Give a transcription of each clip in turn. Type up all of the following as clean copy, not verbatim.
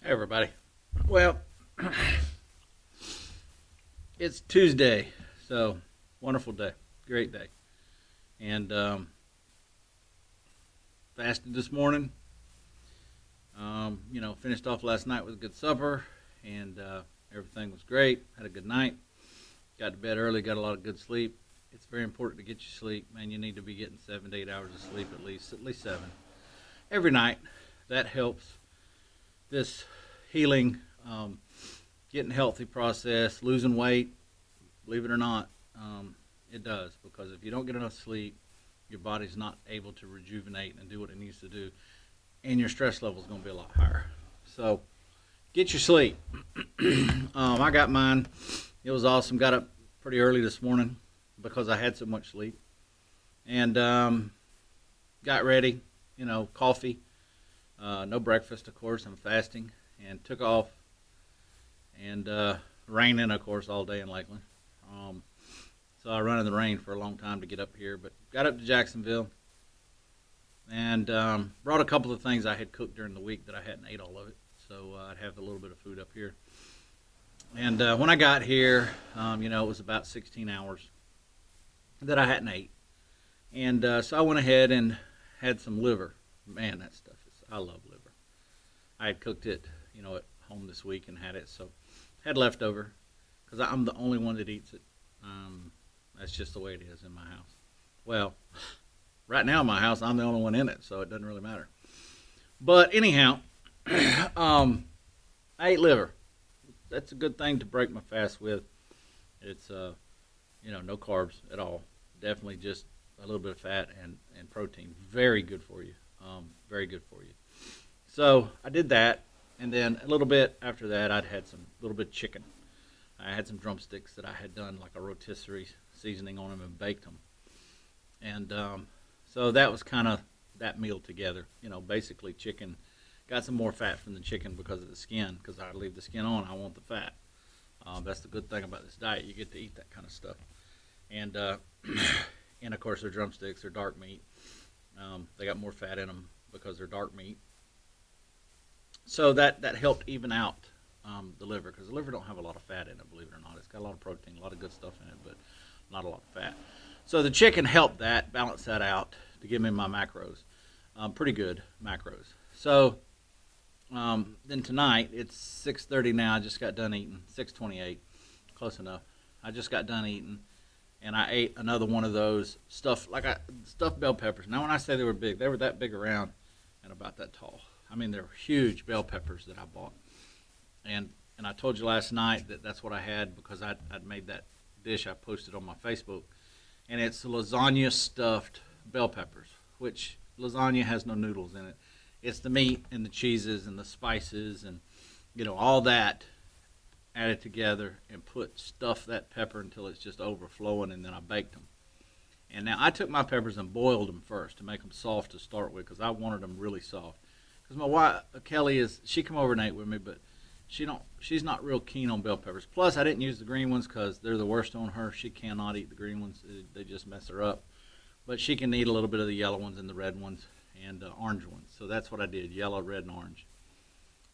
Hey everybody. Well, it's Tuesday, so wonderful day, great day, and fasted this morning. Finished off last night with a good supper, and everything was great. Had a good night. Got to bed early. Got a lot of good sleep. It's very important to get your sleep, man. You need to be getting 7 to 8 hours of sleep at least seven every night. That helps this healing, getting healthy process, losing weight. Believe it or not, it does, because if you don't get enough sleep, your body's not able to rejuvenate and do what it needs to do, and your stress level is going to be a lot higher. So get your sleep. I got mine. It was awesome. Got up pretty early this morning because I had so much sleep, and got ready. Coffee. No breakfast, of course. I'm fasting, and took off. And raining, of course, all day in Lakeland. So I run in the rain for a long time to get up here, but got up to Jacksonville and brought a couple of things I had cooked during the week that I hadn't ate all of it. So I'd have a little bit of food up here. And when I got here, it was about 16 hours that I hadn't ate. And so I went ahead and had some liver. Man, that stuff I love liver. I had cooked it, at home this week and had it, so had leftover, because I'm the only one that eats it. That's just the way it is in my house. Well, right now in my house, I'm the only one in it, so it doesn't really matter. But anyhow, I ate liver. That's a good thing to break my fast with. It's, no carbs at all. Definitely just a little bit of fat and protein. Very good for you. Very good for you. So I did that, and then a little bit after that, I'd had some little bit of chicken. I had some drumsticks that I had done like a rotisserie seasoning on them and baked them. And so that was kind of that meal together. Basically chicken. Got some more fat from the chicken because of the skin, because I leave the skin on. I want the fat. That's the good thing about this diet. You get to eat that kind of stuff. And, and of course, they're drumsticks. They're dark meat. They got more fat in them because they're dark meat. So that helped even out the liver, because the liver don't have a lot of fat in it, believe it or not. It's got a lot of protein, a lot of good stuff in it, but not a lot of fat. So the chicken helped that, balance that out to give me my macros. Pretty good macros. So then tonight, it's 6:30 now. I just got done eating. 6:28, close enough. I just got done eating, and I ate another one of those stuffed bell peppers. Now, when I say they were big, they were that big around and about that tall. I mean, they're huge bell peppers that I bought. And I told you last night that that's what I had, because I'd made that dish I posted on my Facebook. And it's lasagna stuffed bell peppers, which lasagna has no noodles in it. It's the meat and the cheeses and the spices and, all that added together, and stuff that pepper until it's just overflowing, and then I baked them. And now I took my peppers and boiled them first to make them soft to start with, because I wanted them really soft. Because my wife, Kelly, she come over and ate with me, but she's not real keen on bell peppers. Plus, I didn't use the green ones because they're the worst on her. She cannot eat the green ones. They just mess her up. But she can eat a little bit of the yellow ones and the red ones and orange ones. So that's what I did, yellow, red, and orange.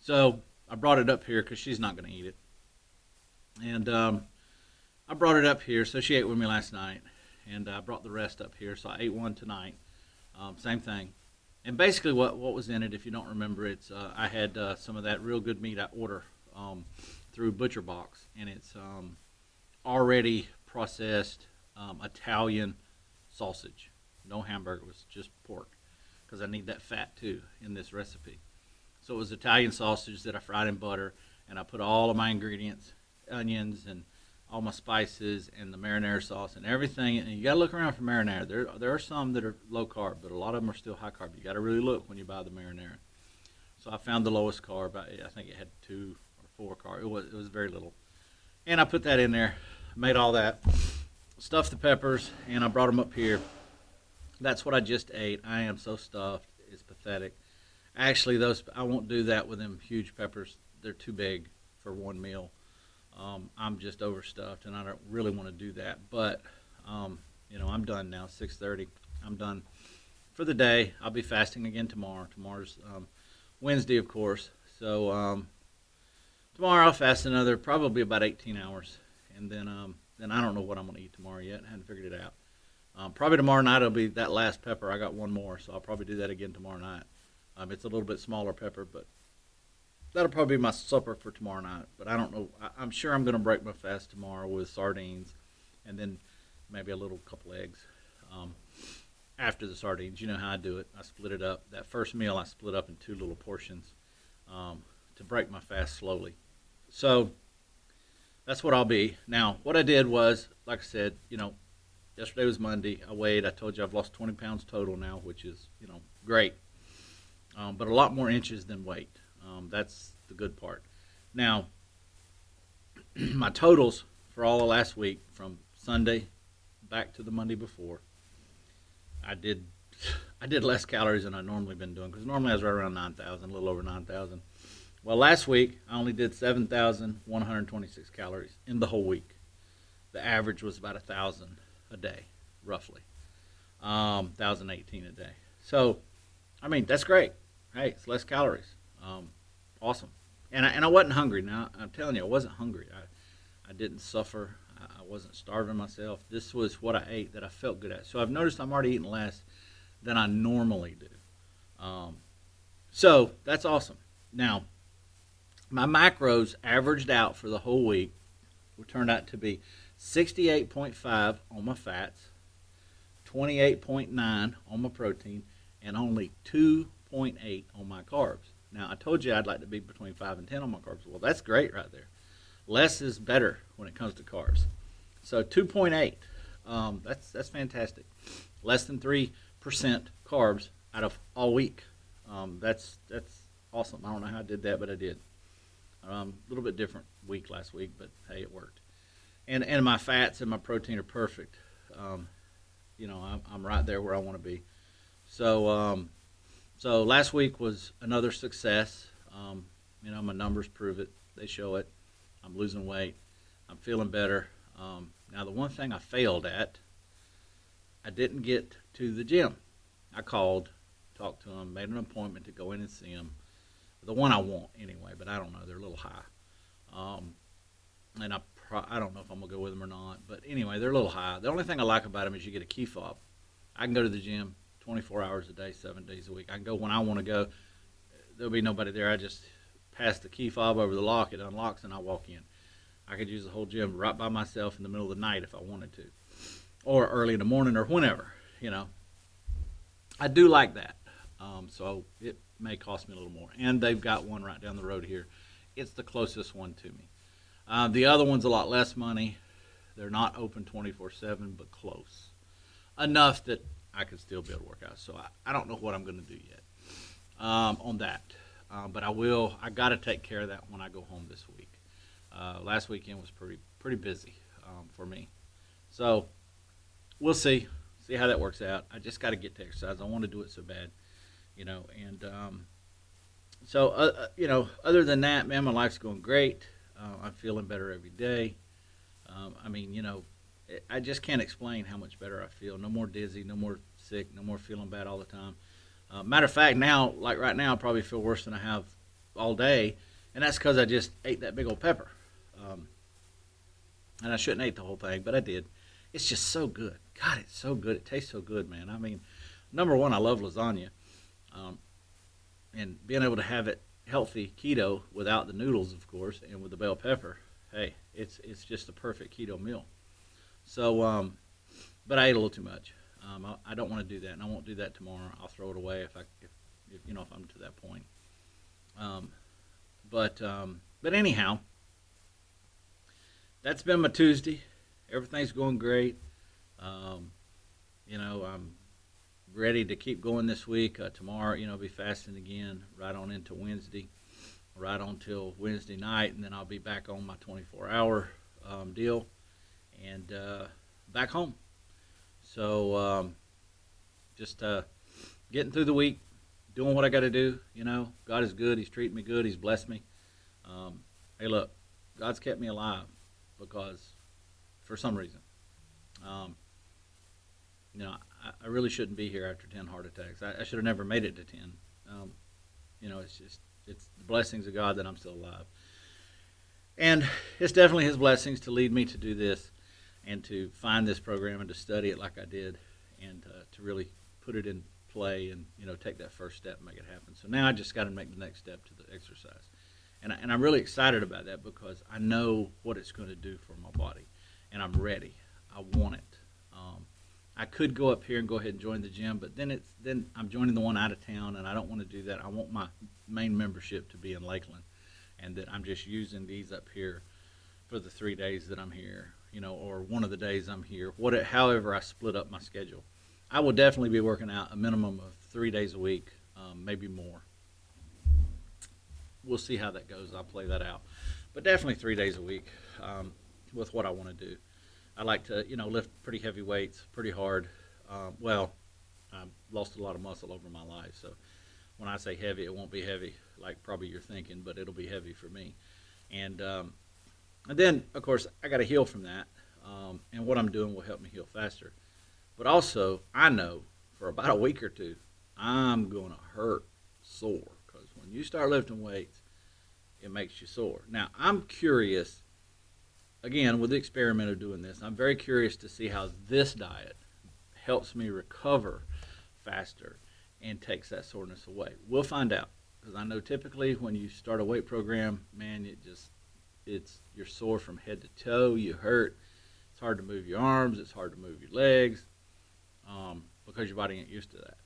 So I brought it up here because she's not going to eat it. And I brought it up here, so she ate with me last night. And I brought the rest up here, so I ate one tonight. Same thing. And basically what was in it, if you don't remember, it's I had some of that real good meat I order through Butcher Box, and it's already processed Italian sausage. No hamburger, it was just pork, because I need that fat too in this recipe. So it was Italian sausage that I fried in butter, and I put all of my ingredients, onions and all my spices and the marinara sauce and everything. And you got to look around for marinara. There are some that are low carb, but a lot of them are still high carb. You got to really look when you buy the marinara. So I found the lowest carb. I think it had 2 or 4 carb. It was very little. And I put that in there, made all that, stuffed the peppers, and I brought them up here. That's what I just ate. I am so stuffed. It's pathetic. Actually, I won't do that with them huge peppers. They're too big for one meal. I'm just overstuffed, and I don't really want to do that. But, I'm done now, 6:30. I'm done for the day. I'll be fasting again tomorrow. Tomorrow's Wednesday, of course. So tomorrow I'll fast another probably about 18 hours, and then I don't know what I'm gonna eat tomorrow yet. I haven't figured it out. Probably tomorrow night will be that last pepper. I got one more, so I'll probably do that again tomorrow night. It's a little bit smaller pepper, but that'll probably be my supper for tomorrow night. But I don't know. I'm sure I'm gonna break my fast tomorrow with sardines, and then maybe a little couple eggs. Um, After the sardines, you know how I do it. I split it up. That first meal I split up in two little portions to break my fast slowly. So that's what I'll be. Now, what I did was, like I said, yesterday was Monday. I weighed. I told you I've lost 20 pounds total now, which is, great. But a lot more inches than weight. That's the good part. Now, my totals for all of last week, from Sunday back to the Monday before, I did less calories than I normally been doing, because normally I was right around 9,000, a little over 9,000. Well, last week I only did 7,126 calories in the whole week. The average was about 1,000 a day, roughly, 1,018 a day. So, I mean, that's great. Hey, it's less calories. Awesome. And I wasn't hungry. Now, I'm telling you, I wasn't hungry. I didn't suffer. I wasn't starving myself. This was what I ate that I felt good at. So I've noticed I'm already eating less than I normally do. So that's awesome. Now, my macros averaged out for the whole week turned out to be 68.5 on my fats, 28.9 on my protein, and only 2.8 on my carbs. Now, I told you I'd like to be between 5 and 10 on my carbs. Well, that's great right there. Less is better when it comes to carbs. So 2.8, that's fantastic. Less than 3% carbs out of all week. That's awesome. I don't know how I did that, but I did. A little bit different week last week, but hey, it worked. And my fats and my protein are perfect. I'm right there where I want to be. So last week was another success. My numbers prove it. They show it. I'm losing weight. I'm feeling better. Now, the one thing I failed at, I didn't get to the gym. I called, talked to them, made an appointment to go in and see them. The one I want anyway, but I don't know. They're a little high. And I don't know if I'm going to go with them or not. But anyway, they're a little high. The only thing I like about them is you get a key fob. I can go to the gym 24 hours a day, 7 days a week. I can go when I want to go. There'll be nobody there. I just pass the key fob over the lock. It unlocks, and I walk in. I could use the whole gym right by myself in the middle of the night if I wanted to, or early in the morning, or whenever. I do like that. So it may cost me a little more. And they've got one right down the road here. It's the closest one to me. The other one's a lot less money. They're not open 24/7, but close enough that I could still be able to work out. So I don't know what I'm going to do yet on that. But I will. I got to take care of that when I go home this week. Last weekend was pretty busy for me. So we'll see how that works out. I just got to get to exercise. I want to do it so bad, And other than that, man, my life's going great. I'm feeling better every day. I just can't explain how much better I feel. No more dizzy, no more sick, no more feeling bad all the time. Matter of fact, now, like right now, I probably feel worse than I have all day, and that's because I just ate that big old pepper. And I shouldn't eat the whole thing, but I did. It's just so good. God, it's so good. It tastes so good, man. I mean, number one, I love lasagna. And being able to have it healthy keto without the noodles, of course, and with the bell pepper, hey, it's just a perfect keto meal. So, but I ate a little too much. I don't want to do that, and I won't do that tomorrow. I'll throw it away if I'm to that point. But anyhow, that's been my Tuesday. Everything's going great. I'm ready to keep going this week. Tomorrow, be fasting again, right on into Wednesday, right on till Wednesday night, and then I'll be back on my 24-hour deal and back home. So just getting through the week, doing what I got to do. God is good. He's treating me good. He's blessed me. Hey, look, God's kept me alive because for some reason. I really shouldn't be here after 10 heart attacks. I should have never made it to 10. It's the blessings of God that I'm still alive. And it's definitely his blessings to lead me to do this and to find this program and to study it like I did and to really put it in play and take that first step and make it happen. So now I just got to make the next step to the exercise. And I'm really excited about that because I know what it's going to do for my body, and I'm ready. I want it. I could go up here and go ahead and join the gym, but then I'm joining the one out of town, and I don't want to do that. I want my main membership to be in Lakeland, and that I'm just using these up here for the 3 days that I'm here, or one of the days I'm here. However I split up my schedule, I will definitely be working out a minimum of 3 days a week, maybe more. We'll see how that goes. I'll play that out, but definitely 3 days a week with what I want to do. I like to, lift pretty heavy weights, pretty hard. I've lost a lot of muscle over my life, so when I say heavy, it won't be heavy like probably you're thinking, but it'll be heavy for me. And then, of course, I got to heal from that, and what I'm doing will help me heal faster. But also, I know for about a week or two, I'm going to hurt sore because when you start lifting weights, it makes you sore. Now, I'm curious. Again, with the experiment of doing this, I'm very curious to see how this diet helps me recover faster and takes that soreness away. We'll find out, because I know typically when you start a weight program, man, you're sore from head to toe, you hurt. It's hard to move your arms, it's hard to move your legs, because your body ain't used to that.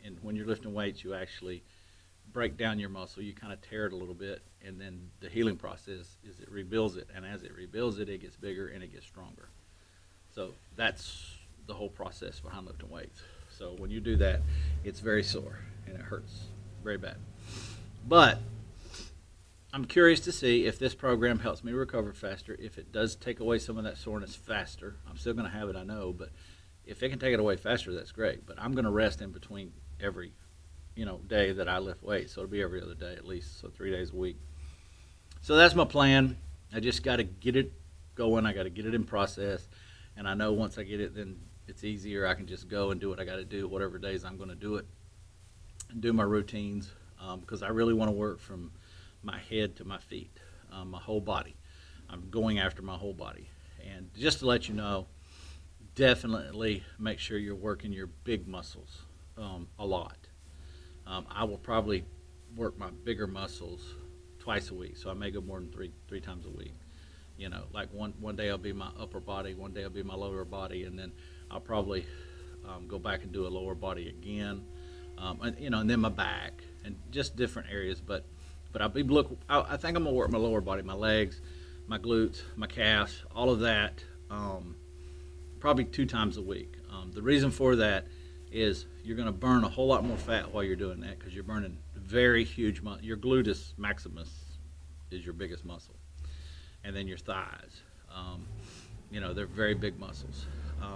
And when you're lifting weights, you actually break down your muscle, you kind of tear it a little bit, and then the healing process is it rebuilds it, and as it rebuilds it, it gets bigger and it gets stronger. So that's the whole process behind lifting weights. So when you do that, it's very sore and it hurts very bad. But I'm curious to see if this program helps me recover faster, if it does take away some of that soreness faster. I'm still going to have it, I know, but if it can take it away faster, that's great. But I'm going to rest in between every day that I lift weights. So it'll be every other day at least, so 3 days a week. So that's my plan. I just got to get it going. I got to get it in process. And I know once I get it, then it's easier. I can just go and do what I got to do, whatever days I'm going to do it, and do my routines, because I really want to work from my head to my feet, my whole body. I'm going after my whole body. And just to let you know, definitely make sure you're working your big muscles a lot. I will probably work my bigger muscles twice a week, so I may go more than three times a week. Like one day I'll be my upper body, one day I'll be my lower body, and then I'll probably go back and do a lower body again, and then my back and just different areas. But I think I'm gonna work my lower body, my legs, my glutes, my calves, all of that, probably 2 times a week. The reason for that is you're going to burn a whole lot more fat while you're doing that because you're burning very huge muscle. Your gluteus maximus is your biggest muscle, and then your thighs. They're very big muscles.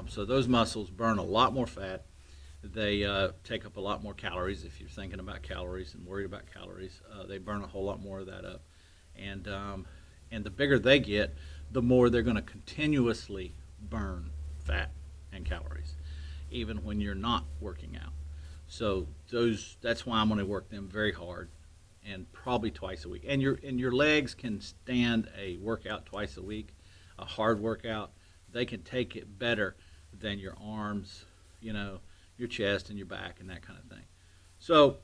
So those muscles burn a lot more fat. They take up a lot more calories. If you're thinking about calories and worried about calories, they burn a whole lot more of that up. And the bigger they get, the more they're going to continuously burn fat and calories, even when you're not working out. So that's why I'm going to work them very hard, and probably twice a week. And your legs can stand a workout twice a week, a hard workout. They can take it better than your arms, your chest and your back and that kind of thing. So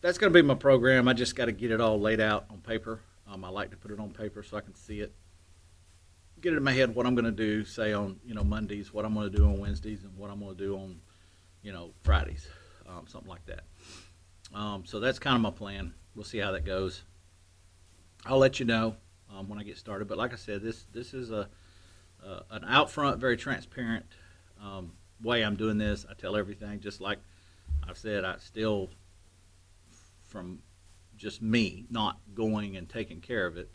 that's going to be my program. I just got to get it all laid out on paper. I like to put it on paper so I can see it, get it in my head what I'm going to do, say on Mondays, what I'm going to do on Wednesdays, and what I'm going to do on Fridays, something like that. So that's kind of my plan. We'll see how that goes. I'll let you know when I get started. But like I said, this is an out front, very transparent way I'm doing this. I tell everything, just like I've said. I still, from just me not going and taking care of it,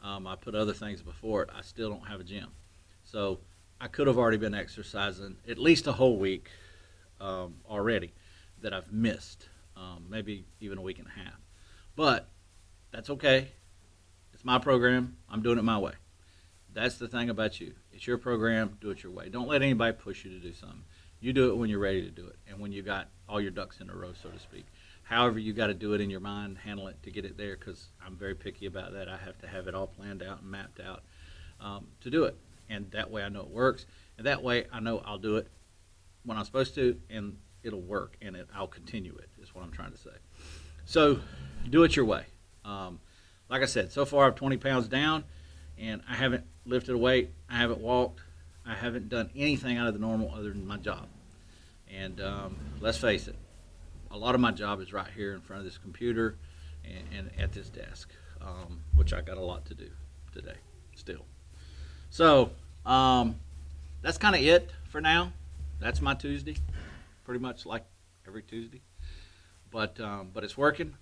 I put other things before it. I still don't have a gym. So I could have already been exercising at least a whole week already that I've missed, maybe even a week and a half. But that's okay. It's my program. I'm doing it my way. That's the thing about you. It's your program. Do it your way. Don't let anybody push you to do something. You do it when you're ready to do it and when you got all your ducks in a row, so to speak. however you got to do it in your mind, handle it to get it there, because I'm very picky about that. I have to have it all planned out and mapped out to do it, and that way I know it works, and that way I know I'll do it when I'm supposed to, and it'll work, and I'll continue it, is what I'm trying to say. So do it your way. Like I said, so far I'm 20 pounds down, and I haven't lifted a weight, I haven't walked, I haven't done anything out of the normal other than my job. And let's face it, a lot of my job is right here in front of this computer and at this desk, which I got a lot to do today still. So that's kind of it for now. That's my Tuesday, pretty much like every Tuesday. But it's working.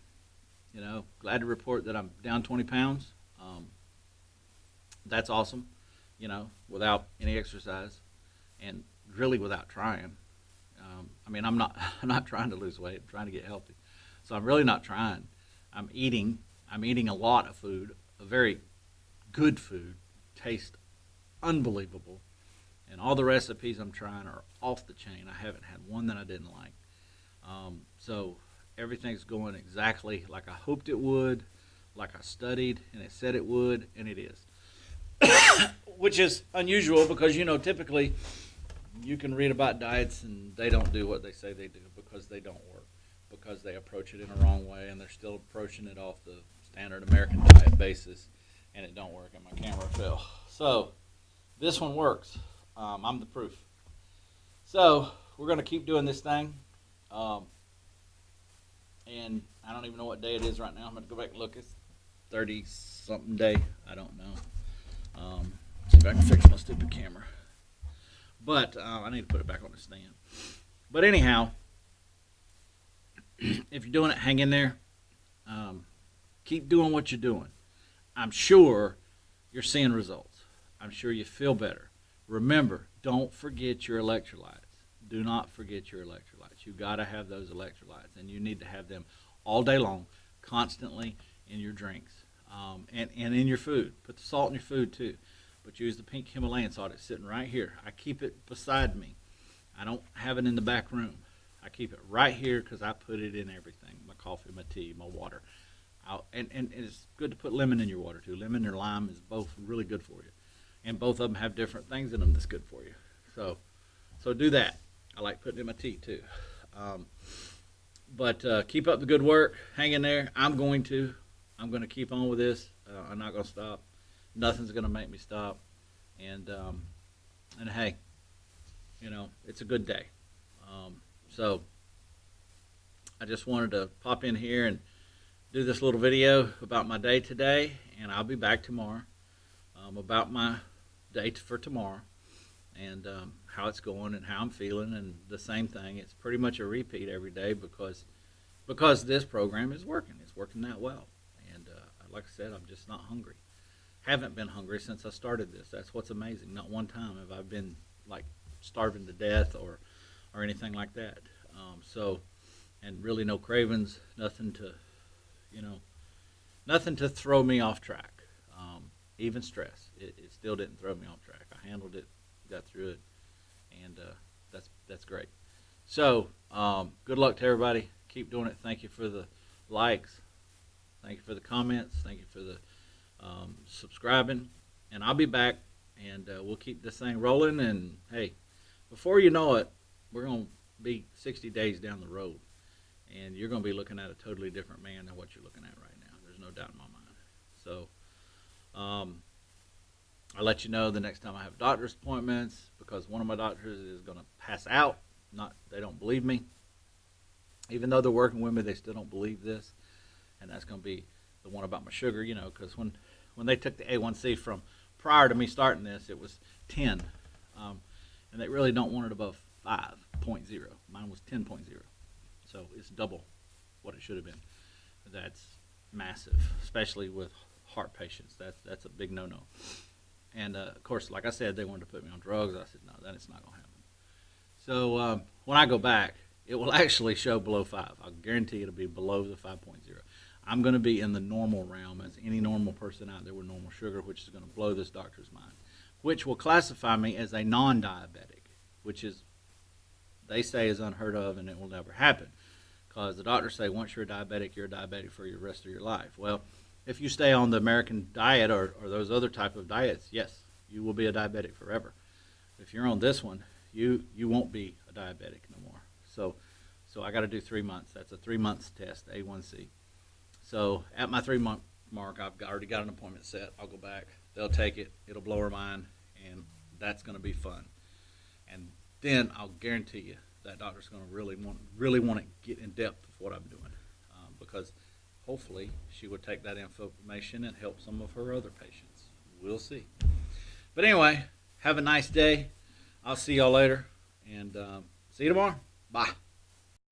You know, glad to report that I'm down 20 pounds. That's awesome, you know, without any exercise and really without trying. I mean, I'm not trying to lose weight. I'm trying to get healthy. So I'm really not trying. I'm eating a lot of food, a very good food, tastes unbelievable. And all the recipes I'm trying are off the chain. I haven't had one that I didn't like. So everything's going exactly like I hoped it would, like I studied and it said it would, and it is. Which is unusual because, you know, typically you can read about diets and they don't do what they say they do because they don't work, because they approach it in a wrong way and they're still approaching it off the standard American diet basis, and it don't work, and my camera fell. So this one works. I'm the proof. So we're going to keep doing this thing. And I don't even know what day it is right now. I'm going to go back and look. It's 30-something day. I don't know. See if I can fix my stupid camera. But I need to put it back on the stand. But anyhow, if you're doing it, hang in there. Keep doing what you're doing. I'm sure you're seeing results. I'm sure you feel better. Remember, don't forget your electrolytes. Do not forget your electrolytes. You got to have those electrolytes, and you need to have them all day long, constantly in your drinks, and in your food. Put the salt in your food too, but use the pink Himalayan salt. It's sitting right here. I keep it beside me. I don't have it in the back room. I keep it right here because I put it in everything: my coffee, my tea, my water. And it's good to put lemon in your water too. Lemon and lime is both really good for you, and both of them have different things in them that's good for you. So do that. I like putting in my tea too. But keep up the good work. Hang in there. I'm going to keep on with this. I'm not going to stop. Nothing's going to make me stop. And hey, you know, it's a good day. So I just wanted to pop in here and do this little video about my day today, and I'll be back tomorrow about my day for tomorrow, and how it's going and how I'm feeling, and the same thing. It's pretty much a repeat every day because this program is working. It's working that well, and like I said, I'm just not hungry. Haven't been hungry since I started this. That's what's amazing. Not one time have I been like starving to death or anything like that. And really no cravings, nothing to throw me off track. Even stress, it still didn't throw me off track. I handled it, got through it, and that's great. So good luck to everybody. Keep doing it. Thank you for the likes. Thank you for the comments. Thank you for the subscribing. And I'll be back, and we'll keep this thing rolling. And hey, before you know it, we're going to be 60 days down the road, and you're going to be looking at a totally different man than what you're looking at right now. There's no doubt in my mind. So I'll let you know the next time I have doctor's appointments, because one of my doctors is going to pass out. They don't believe me. Even though they're working with me, they still don't believe this. And that's going to be the one about my sugar, you know, because when they took the A1C from prior to me starting this, it was 10. And they really don't want it above 5.0. Mine was 10.0. So it's double what it should have been. That's massive, especially with heart patients. That's a big no-no. And, of course, like I said, they wanted to put me on drugs. I said, no, that's not going to happen. So when I go back, it will actually show below 5. I'll guarantee it'll be below the 5.0. I'm going to be in the normal realm as any normal person out there with normal sugar, which is going to blow this doctor's mind, which will classify me as a non-diabetic, which is, they say, is unheard of and it will never happen. because the doctors say once you're a diabetic for the rest of your life. Well, if you stay on the American diet or those other type of diets, yes, you will be a diabetic forever. If you're on this one, you won't be a diabetic no more. So I got to do 3 months. That's a 3 months test, A1C. So at my 3 month mark, I've already got an appointment set. I'll go back. They'll take it. It'll blow her mind, and that's going to be fun. And then I'll guarantee you that doctor's going to really want to get in depth with what I'm doing, because hopefully she would take that information and help some of her other patients. We'll see. But anyway, have a nice day. I'll see y'all later, and see you tomorrow. Bye.